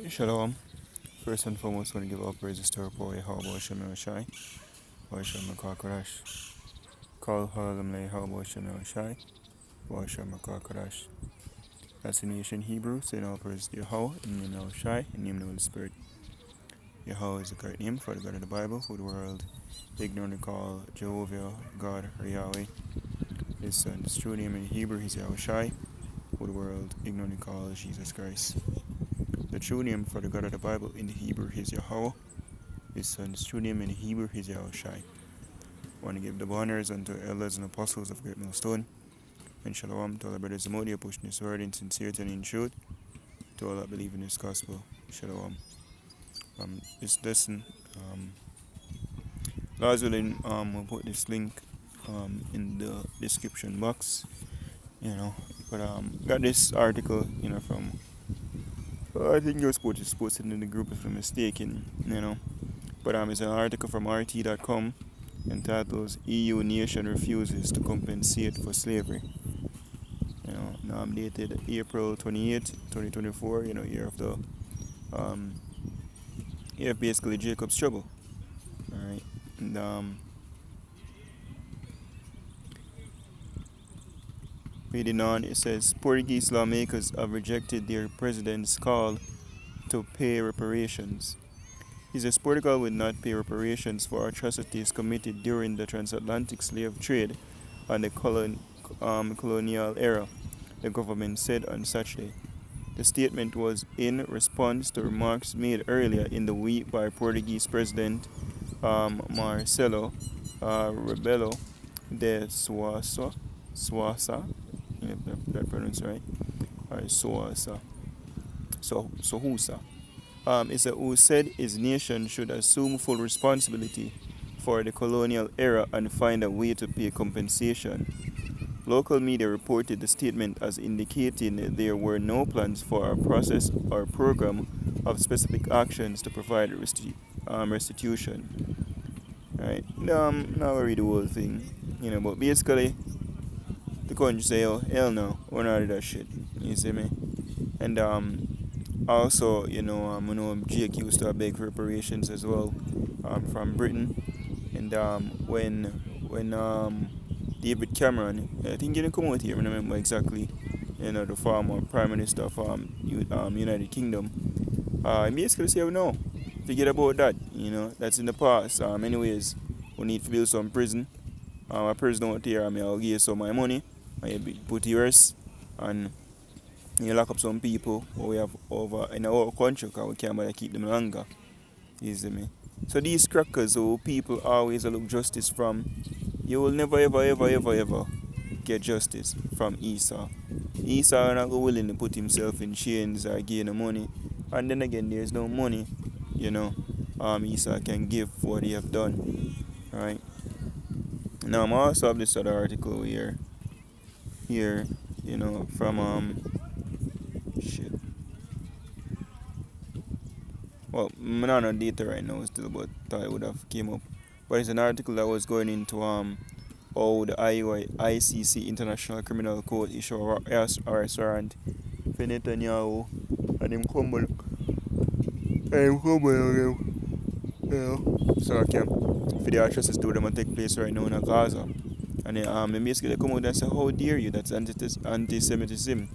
Shalom. First and foremost, I want to give all praises to our boy, Yahweh Shem Shai, Washem Makakarash. Call Halam Lay Yahweh Shem Shai, Washem Makakarash. That's in ancient Hebrew, saying all praise to Yahweh, in the name of Shai, in the name of the Holy Spirit. Yahweh is the correct name for the God of the Bible, who the world ignorantly call Jehovah, God, or Yahweh. His son's true name in Hebrew is Yahweh Shai, who the world ignorantly calls Jesus Christ. The true name for the God of the Bible in the Hebrew is Yahweh. His son's true name in Hebrew is Yahushai. I want to give the honors unto elders and apostles of Great Millstone, and shalom to all the brothers and Modia pushing this word in sincerity and in truth, to all that believe in this gospel. Shalom. This lesson, God's willing, we'll put this link in the description box, But got this article, from, I think it was posted in the group if I'm mistaken. But it's an article from RT.com entitled EU Nation Refuses to Compensate for Slavery. Now I'm dated April 28, 2024, year of the, year of basically Jacob's trouble. Alright. And reading on, it says Portuguese lawmakers have rejected their president's call to pay reparations. He says Portugal will not pay reparations for atrocities committed during the transatlantic slave trade and the colonial era, the government said on Saturday. The statement was in response to remarks made earlier in the week by Portuguese President Marcelo Rebelo de Sousa, if that pronounced right, or Sousa, who said his nation should assume full responsibility for the colonial era and find a way to pay compensation. Local media reported the statement as indicating there were no plans for a process or program of specific actions to provide restitution. Right? Now I read the whole thing, but basically, the country say, oh, hell no, we're not do that shit. You see me? And also, Jake used to beg for reparations as well, from Britain. And when David Cameron, I think he didn't come out here, I don't remember exactly, the former Prime Minister of United Kingdom, he basically said, no, forget about that, that's in the past. Anyways, we need to build some prison. A prison out here, I'll give you some of my money, and you put yours, and you lock up some people who we have over in our country because we can't bother keep them longer. You see me? So these crackers who people always look justice from, you will never ever get justice from Esau. Esau not willing to put himself in chains or gain the money. And then again, there's no money, Esau can give for what he have done. Alright. Now I'm also have this other article here, from shit. Well, I'm not on data right now still, but thought it would have came up. But it's an article that was going into how the ICC International Criminal Court issue a warrant for Netanyahu and him humble so I can for the atrocities to them take place right now in Gaza. And they basically come out and say, how dare you, that's anti-Semitism.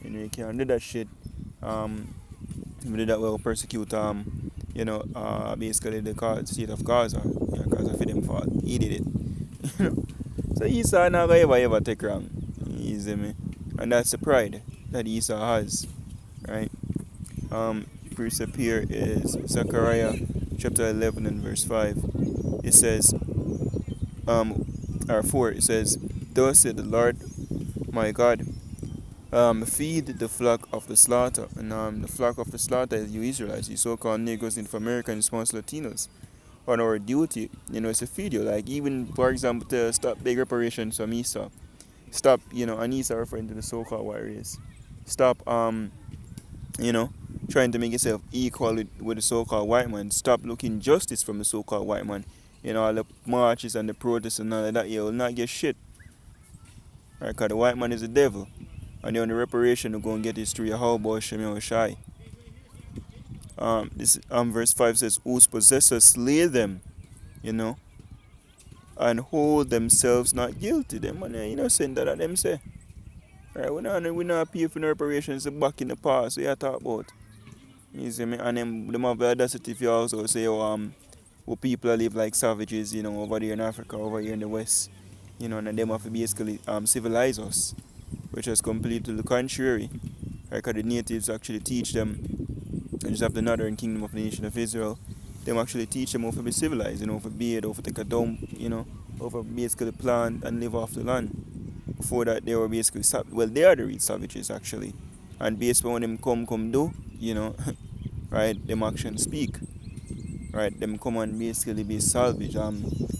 You can't do that shit. We did that will persecute basically the state of Gaza. Because of them fault. He did it. So Esau not gonna ever take wrong. You see me? And that's the pride that Esau has. Right? Precept here is Zechariah chapter 11 and verse 5. It says, or 4, it says, thus said the Lord my God, feed the flock of the slaughter. And the flock of the slaughter is you Israelites, you so-called Negroes, Native Americans, small Latinos. On our duty, is to feed you. Like even, for example, to stop big reparations from Esau. Stop, and Esau referring to the so-called white race. Stop, trying to make yourself equal with the so-called white man. Stop looking justice from the so-called white man. All the marches and the protests and all of that, you will not get shit. Right, because the white man is the devil. And the only reparation to go and get is through Yahweh Shem Shai. This verse 5 says, whose possessors slay them, you know, and hold themselves not guilty. Them man innocent that them say. Right, we not pay for no reparations back in the past, we are talk about. You see me? And them have the audacity if you also say, well, people live like savages, over there in Africa, over here in the West. And them have to basically civilize us, which is completely the contrary. Right, because the natives actually teach them, and just have the northern kingdom of the nation of Israel, them actually teach them how to be civilized, how to bathe, how to take a dump, how to basically plant and live off the land. Before that, they were basically, well, they are the real savages actually. And based on what them come do, right, them actions speak. Right, them come and basically be salvage.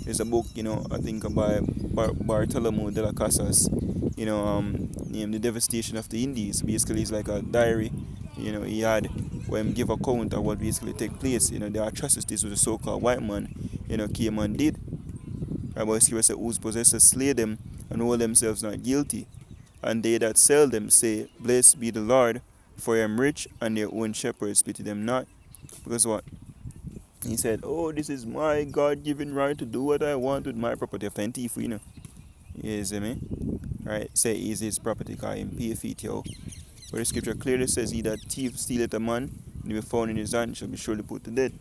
There's a book, I think by Bartolomeo de las Casas, named The Devastation of the Indies. Basically, it's like a diary, he had where him give account of what basically take place, the atrocities with the so-called white man, came and did. Right, but he said, whose possessors slay them and hold themselves not guilty. And they that sell them say, blessed be the Lord, for I am rich, and their own shepherds pity them not. Because what? He said, oh, this is my God-given right to do what I want with my property. After thief, You see me? Right? Say is his property, because him pay feet, yo. But the scripture clearly says, he that thief stealeth a man, and be found in his hand, shall be surely put to death.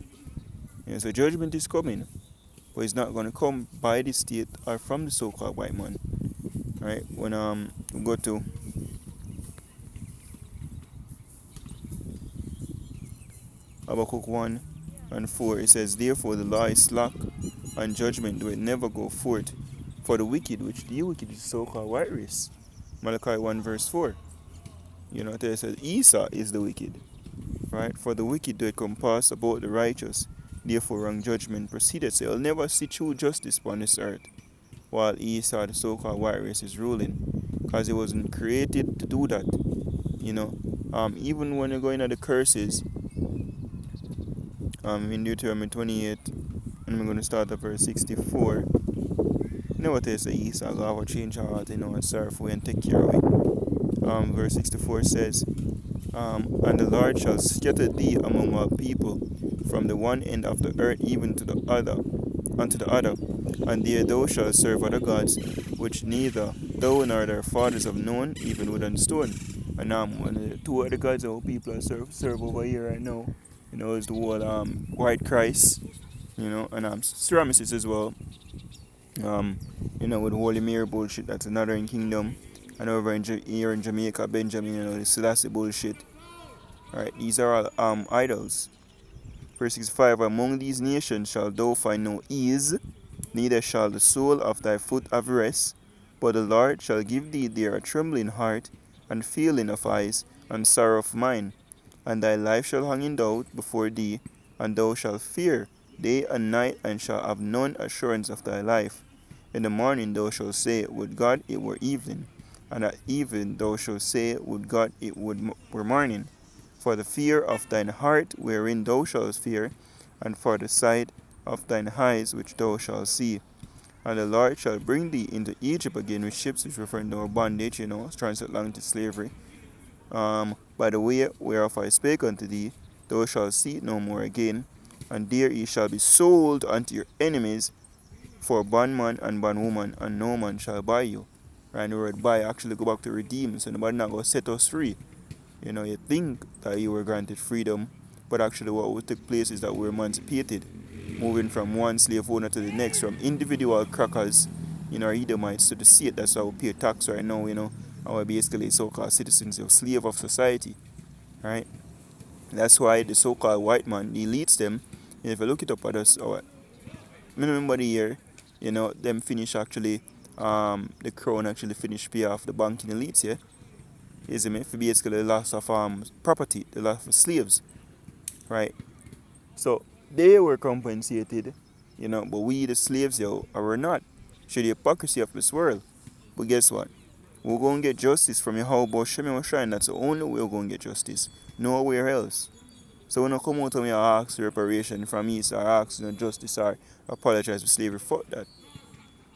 So judgment is coming. But it's not going to come by the state or from the so-called white man. Right? When we go to Habakkuk 1:4, it says, therefore the law is slack, and judgment do it never go forth. For the wicked, which the wicked is so-called white race. Malachi 1:4. It says Esau is the wicked. Right? For the wicked do it compass about the righteous. Therefore wrong judgment proceeded. So you'll never see true justice upon this earth, while Esau, the so-called white race, is ruling. Because he wasn't created to do that. Even when you're going at the curses, in Deuteronomy 28, and we're going to start at verse 64. Never tell us that Esau will have a change of heart, and serve for and take care of it. Verse 64 says, and the Lord shall scatter thee among all people, from the one end of the earth even to the other, unto the other, and there thou shalt serve other gods, which neither thou nor their fathers have known, even wood and stone. And one of the two other gods that people are serve over here right now, is the whole white Christ, and Ramesses as well. With Holy Mary bullshit, that's another in kingdom. And over here in Jamaica, Benjamin, the Selassie bullshit. Right, these are all idols. Verse 65, among these nations shall thou find no ease, neither shall the sole of thy foot have rest, but the Lord shall give thee there a trembling heart, and failing of eyes, and sorrow of mind. And thy life shall hang in doubt before thee, and thou shalt fear day and night, and shalt have none assurance of thy life. In the morning thou shalt say, would God it were evening, and at even thou shalt say, would God it were morning. For the fear of thine heart wherein thou shalt fear, and for the sight of thine eyes which thou shalt see. And the Lord shall bring thee into Egypt again with ships, which refer to our bondage, transatlantic slavery. By the way whereof I spake unto thee, thou shalt see it no more again, and there ye shall be sold unto your enemies for bondman and bondwoman, and no man shall buy you. And the word buy actually go back to redeem, so nobody not going to set us free. You think that you were granted freedom, but actually what would take place is that we're emancipated, moving from one slave owner to the next, from individual crackers, our Edomites, to the state. That's why we pay tax right now, and we're basically so-called citizens, of slave of society, right? That's why the so-called white man, he leads them. And if you look it up at us, I remember the year, them finish actually, the crown actually finished pay off the banking elites, yeah? Is for basically the loss of property, the loss of slaves, right? So they were compensated, but we the slaves, are not. Show the hypocrisy of this world. But guess what? We're going to get justice from Yahweh Shem Shine. That's the only way we're going to get justice. Nowhere else. So when I come out and ask reparation from East, or ask justice, or apologize for slavery, fuck that.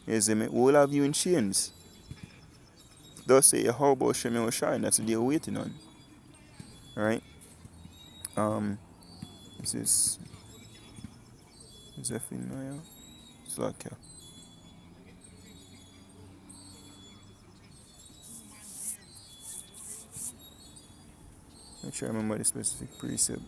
You see me? We'll have you in chains. Thus say Yahweh Shem Shine. That's what they're waiting on. Right? This is Zephaniah, Slakia. I'm trying to remember the specific precept.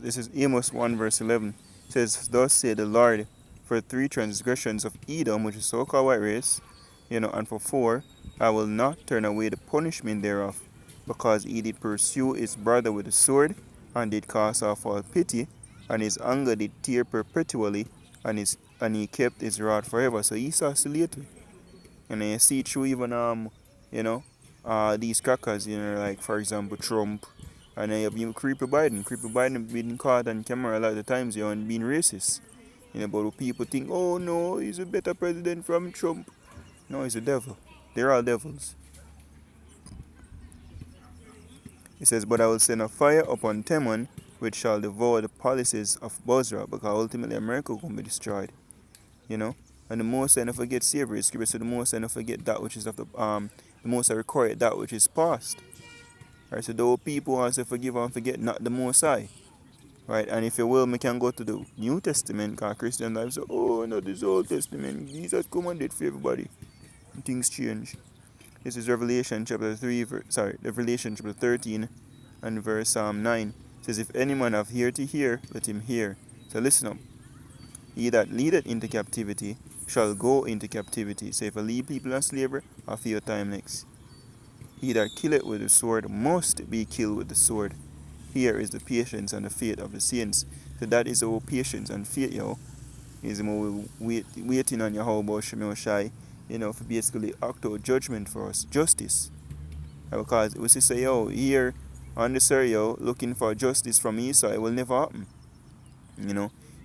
This is Amos 1 verse 11. It says, "Thus said the Lord, for 3 transgressions of Edom, which is so-called white race, and for 4, I will not turn away the punishment thereof, because he did pursue his brother with the sword, and did cast off all pity, and his anger did tear perpetually, and he kept his rod forever." So Esau still later. And then you see through even you know, these crackers, like for example Trump, and then you have even Creepy Biden. Creepy Biden being caught on camera a lot of the times, and being racist. But people think, oh no, he's a better president from Trump. No, he's a devil. They're all devils. It says, "But I will send a fire upon Teman, which shall devour the palaces of Bozrah," because ultimately America will be destroyed. And the Most High never forget slavery. Scripture said the Most High never forget that which is of the Most High record that which is past. Right, so those people want to forgive and forget not the Most High. Right, and if you will, we can go to the New Testament, because Christian life say, oh, no, this Old Testament, Jesus commanded for everybody. And things change. This is Revelation chapter 13 and verse 9. It says, "If any man have ear to hear, let him hear." So listen up. "He that leadeth into captivity shall go into captivity." So if I lead people in slavery, I'll feel your time next. "He that killeth with the sword must be killed with the sword. Here is the patience and the faith of the saints." So that is our patience and faith, is more waiting on Yahweh Shemel Shai, for basically act out judgment for us, justice. Because we say, here on the area, looking for justice from Esau, it will never happen.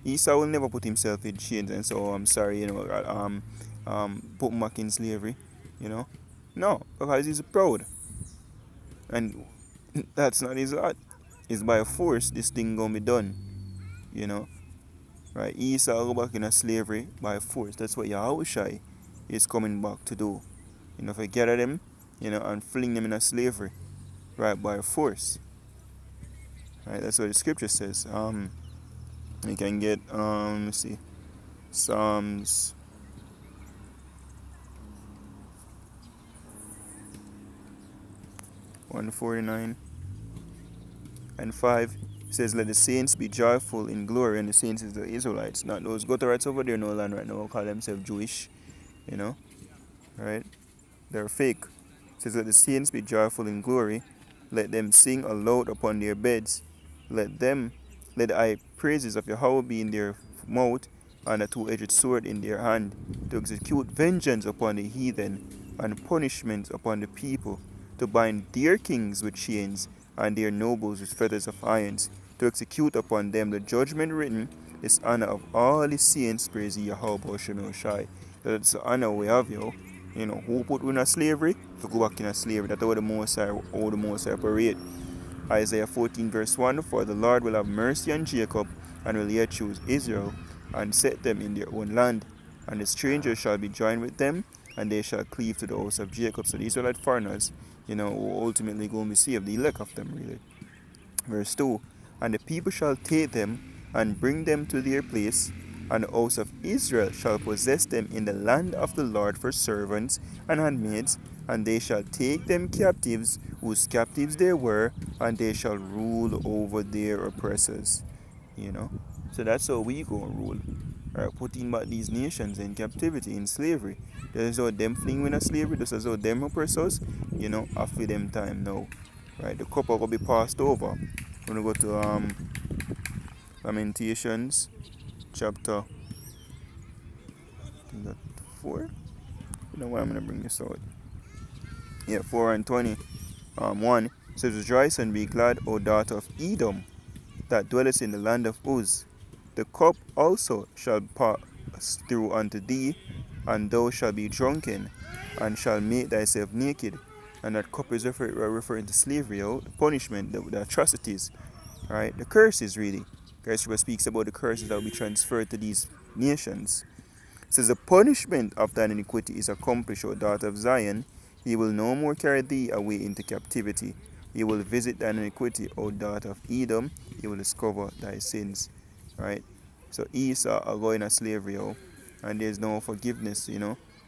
Esau will never put himself in chains and so, I'm sorry, put him back in slavery, No, because he's proud. And that's not his heart. It's by force this thing gonna be done, Right? Esau go back in a slavery by force. That's what Yahushai is coming back to do. If I gather them, and fling them in a slavery, right, by force. Right, that's what the scripture says. You can get let's see, Psalms 149 and 5. It says, "Let the saints be joyful in glory," and the saints is the Israelites, not those Gutterites over there in no land right now who call themselves Jewish, right? They're fake. It says, "Let the saints be joyful in glory, let them sing aloud upon their beds, let the high praises of Yahweh be in their mouth, and a two-edged sword in their hand, to execute vengeance upon the heathen, and punishment upon the people, to bind their kings with chains, and their nobles with fetters of irons, to execute upon them the judgment written, this honor of all the saints, praise Yahweh Shem Shai." That's the honor we have, who put in a slavery, to go back in a slavery. That's how the Most High operate. Isaiah 14 verse 1, "For the Lord will have mercy on Jacob, and will yet choose Israel, and set them in their own land. And the strangers shall be joined with them, and they shall cleave to the house of Jacob." So the Israelite foreigners, who ultimately going to be saved, the elect of them, really. Verse 2, "And the people shall take them, and bring them to their place, and the house of Israel shall possess them in the land of the Lord for servants and handmaids, and they shall take them captives, whose captives they were, and they shall rule over their oppressors." So that's how we go and rule. Alright, putting back these nations in captivity, in slavery. That is how them fling in a slavery, this is how them oppress us, after them time now. Right, the cup are going to be passed over. We're going to go to Lamentations chapter, I think that 4. You know why I'm going to bring this out. Yeah, 4 and 20. 1 says, Rejoice and be glad, O daughter of Edom, that dwellest in the land of Uz. The cup also shall pass through unto thee, and thou shalt be drunken, and shalt make thyself naked. And that cup is referring to slavery, the punishment, the atrocities, right? The curses, really. Christ speaks about the curses that will be transferred to these nations. It says, The punishment of thine iniquity is accomplished, O daughter of Zion. He will no more carry thee away into captivity. He will visit thine iniquity, O daughter of Edom. He will discover thy sins. Right? So Esau are going to slavery, and there's no forgiveness,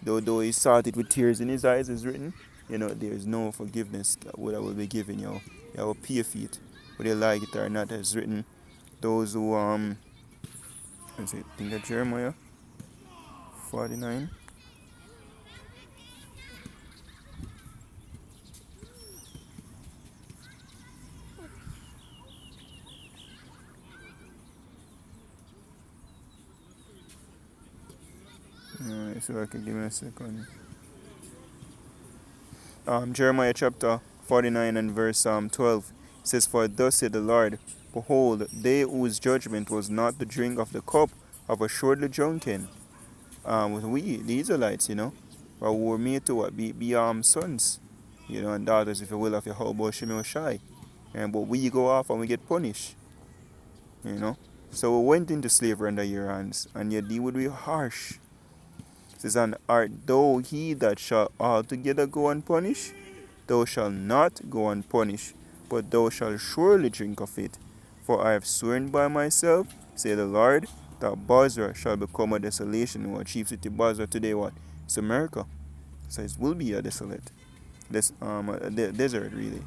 Though he sought it with tears in his eyes, is written, there is no forgiveness that will be given, You will pay for it, whether you like it or not, as written. Those who, let's see, think of Jeremiah 49. Alright, so I can give me a second. Jeremiah chapter 49 and verse 12 says, For thus said the Lord, Behold, they whose judgment was not the drink of the cup of assuredly drunken. We, the Israelites, but we were made to what? Be sons, and daughters, if you will, of Yahweh Shemel Shai. But we go off and we get punished, So we went into slavery under your hands, and yet they would be harsh. It says, And art thou he that shall altogether go unpunished? Thou shalt not go unpunished, but thou shalt surely drink of it. For I have sworn by myself, say the Lord, that Bozrah shall become a desolation. Our chief city Bozrah today, what? It's America. So it will be a desolate. A desert, really.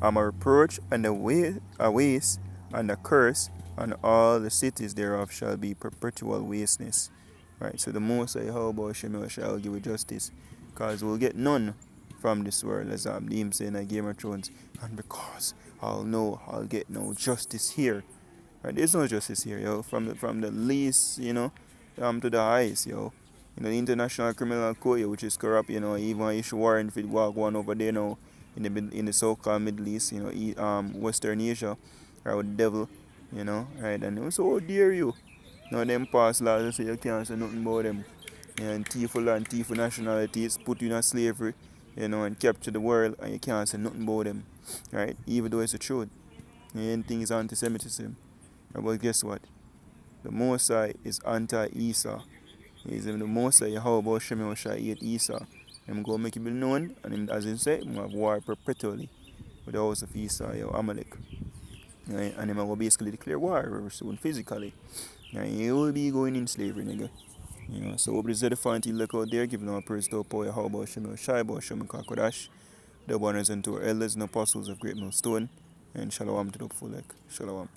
A reproach and a waste and a curse, and all the cities thereof shall be perpetual wasteness. Right, so the Most High, how about Shemel shall give justice, because we'll get none from this world, as him saying in Game of Thrones, and because I'll get no justice here. Right, there's no justice here, from the least, to the highest, the International Criminal Court, which is corrupt, even issue warrant if it walk one over there now in the so-called Middle East, Western Asia, right, with the devil, right, and so how dare you? Now them pass laws and say you can't say nothing about them. And thief land, thief nationalities, put you in slavery, and capture the world, and you can't say nothing about them. Right? Even though it's the truth. Anything is anti-Semitism. But guess what? The Mosai is anti-Esau. He's the Mosai, how about Shemel Shai hate Esau? I'm going to make it be known, and as he said, we have war perpetually with the house of Esau, Amalek. Right? And I'm going to basically declare war soon, physically. And he will be going in slavery, nigga. So what is the fancy look out there, giving our praise to our power, how about Shemel Shai, about Shemel Kakodash, the banners and to our elders and apostles of Great Millstone, and Shalom to the full. Shalom.